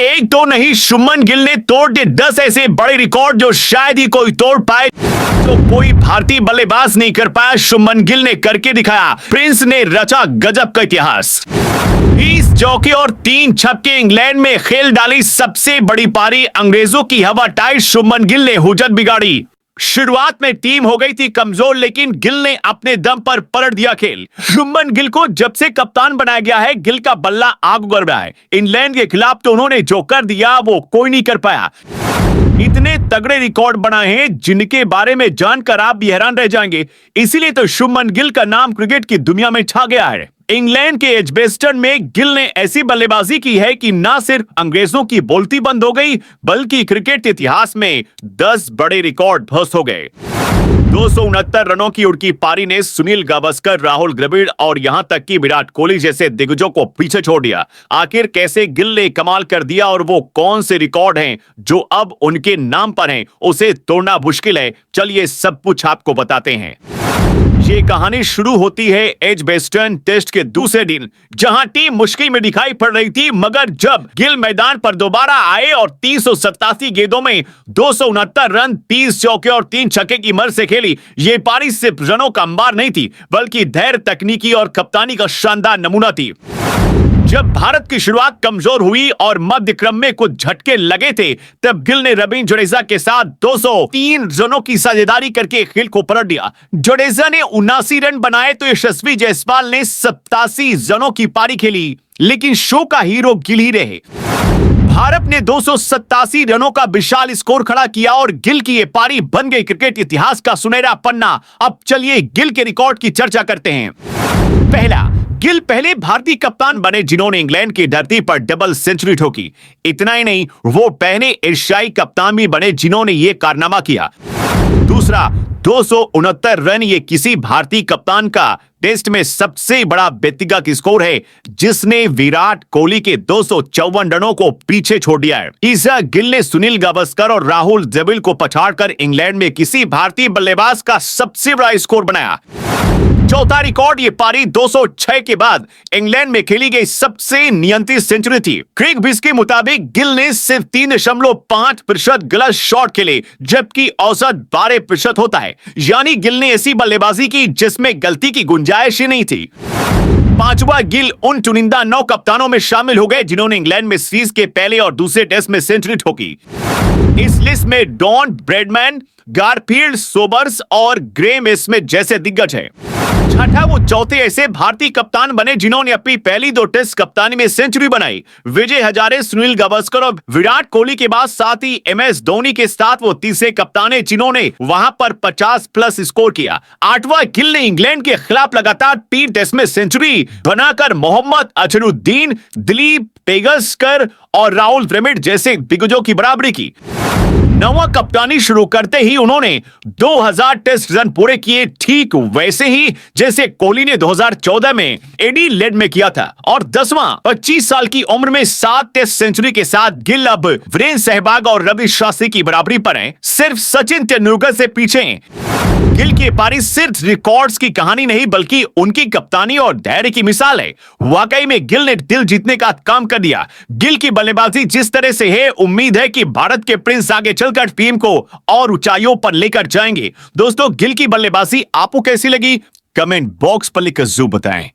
एक तो नहीं, शुभमन गिल ने तोड़ दिए 10 ऐसे बड़े रिकॉर्ड जो शायद ही कोई तोड़ पाए, तो कोई भारतीय बल्लेबाज नहीं कर पाया। शुभमन गिल ने करके दिखाया। प्रिंस ने रचा गजब का इतिहास। 20 चौके और 3 छक्के इंग्लैंड में खेल डाली सबसे बड़ी पारी। अंग्रेजों की हवा टाइट, शुभमन गिल ने हुज्जत बिगाड़ी। शुरुआत में टीम हो गई थी कमजोर, लेकिन गिल ने अपने दम पर पलट दिया खेल। शुभमन गिल को जब से कप्तान बनाया गया है, गिल का बल्ला आग उगल रहा है। इंग्लैंड के खिलाफ तो उन्होंने जो कर दिया वो कोई नहीं कर पाया। इतने तगड़े रिकॉर्ड बनाए हैं जिनके बारे में जानकर आप भी हैरान रह जाएंगे। इसीलिए तो शुभमन गिल का नाम क्रिकेट की दुनिया में छा गया है। इंग्लैंड के एजबेस्टन में गिल ने ऐसी बल्लेबाजी की है कि ना सिर्फ अंग्रेजों की बोलती बंद हो गई, बल्कि क्रिकेट इतिहास में 10 बड़े रिकॉर्ड ध्वस्त हो गए। 269 रनों की उड़की पारी ने सुनील गावस्कर, राहुल द्रविड़ और यहां तक कि विराट कोहली जैसे दिग्गजों को पीछे छोड़ दिया। आखिर कैसे गिल ने कमाल कर दिया और वो कौन से रिकॉर्ड हैं जो अब उनके नाम पर हैं, उसे तोड़ना मुश्किल है। चलिए सब कुछ आपको बताते हैं। ये कहानी शुरू होती है एजबेस्टन टेस्ट के दूसरे दिन, जहां टीम मुश्किल में दिखाई पड़ रही थी, मगर जब गिल मैदान पर दोबारा आए और 387 गेंदों में 269 रन, 30 चौके और 3 छक्के की मर्ज से खेली। ये पारी सिर्फ रनों का अंबार नहीं थी, बल्कि धैर्य, तकनीकी और कप्तानी का शानदार नमूना थी। जब भारत की शुरुआत कमजोर हुई और मध्य क्रम में कुछ झटके लगे थे, तब गिल ने रविंद्र जडेजा के साथ 203 रनों की साझेदारी करके खेल को पलट दिया। जडेजा ने 79 रन बनाए तो यशस्वी जायसवाल ने 87 रनों की पारी खेली, लेकिन शो का हीरो गिल ही रहे। भारत ने 287 रनों का विशाल स्कोर खड़ा किया और गिल की ये पारी बन गई क्रिकेट इतिहास का सुनहरा पन्ना। अब चलिए गिल के रिकॉर्ड की चर्चा करते हैं। पहला, गिल पहले भारतीय कप्तान बने जिन्होंने इंग्लैंड की धरती पर डबल सेंचुरी ठोकी। इतना ही नहीं, वो पहले एशियाई कप्तान भी बने जिन्होंने ये कारनामा किया। दूसरा, 269 रन ये किसी भारतीय कप्तान का टेस्ट में सबसे बड़ा व्यक्तिगत स्कोर है, जिसने विराट कोहली के 254 रनों को पीछे छोड़ दिया है। तीसरा, गिल ने सुनील गावस्कर और राहुल द्रविड़ को पछाड़कर इंग्लैंड में किसी भारतीय बल्लेबाज का सबसे बड़ा स्कोर बनाया। चौथा रिकॉर्ड, ये पारी 206 के बाद इंग्लैंड में खेली गई सबसे नियंत्रित सेंचुरी थी। क्रिक बिस के मुताबिक गिल ने सिर्फ 3.5% गलत शॉट खेले, जबकि औसत 12% होता है। यानी गिल ने ऐसी बल्लेबाजी की जिसमें गलती की गुंजाइश ही नहीं थी। पांचवा, गिल उन चुनिंदा 9 कप्तानों में शामिल हो गए जिन्होंने इंग्लैंड में सीरीज के पहले और दूसरे टेस्ट में सेंचुरी ठोकी। इस लिस्ट में डॉन ब्रैडमैन, गारफील्ड, सोबर्स और ग्रेम स्मिथ जैसे दिग्गज हैं। छठा, वो चौथे ऐसे भारतीय कप्तान बने जिन्होंने अपनी पहली 2 टेस्ट कप्तानी में सेंचुरी बनाई। विजय हजारे, सुनील गावस्कर और विराट कोहली के बाद साथ ही MS धोनी के साथ वो तीसरे कप्तान हैं जिन्होंने वहां पर 50+ स्कोर किया। आठवां, गिल ने इंग्लैंड के खिलाफ लगातार 3 टेस्ट में सेंचुरी बनाकर मोहम्मद अजहरुद्दीन, दिलीप पेगस्कर और राहुल द्रविड़ जैसे दिग्गजों की बराबरी की। नवा कप्तानी शुरू करते ही उन्होंने 2000 टेस्ट रन पूरे किए, ठीक वैसे ही जैसे कोहली ने 2014 में एडी लेड में किया था। और 10वां, 25 साल की उम्र में 7 टेस्ट सेंचुरी के साथ गिल अब वीरेंद्र सहवाग और रवि शास्त्री की बराबरी पर हैं, सिर्फ सचिन तेंदुलकर से पीछे हैं। गिल की पारी सिर्फ रिकॉर्ड्स की कहानी नहीं, बल्कि उनकी कप्तानी और धैर्य की मिसाल है। वाकई में गिल ने दिल जीतने का काम कर दिया। गिल की बल्लेबाजी जिस तरह से है, उम्मीद है कि भारत के प्रिंस आगे चलकर टीम को और ऊंचाइयों पर लेकर जाएंगे। दोस्तों, गिल की बल्लेबाजी आपको कैसी लगी? कमेंट बॉक्स पर लिखकर जरूर बताएं।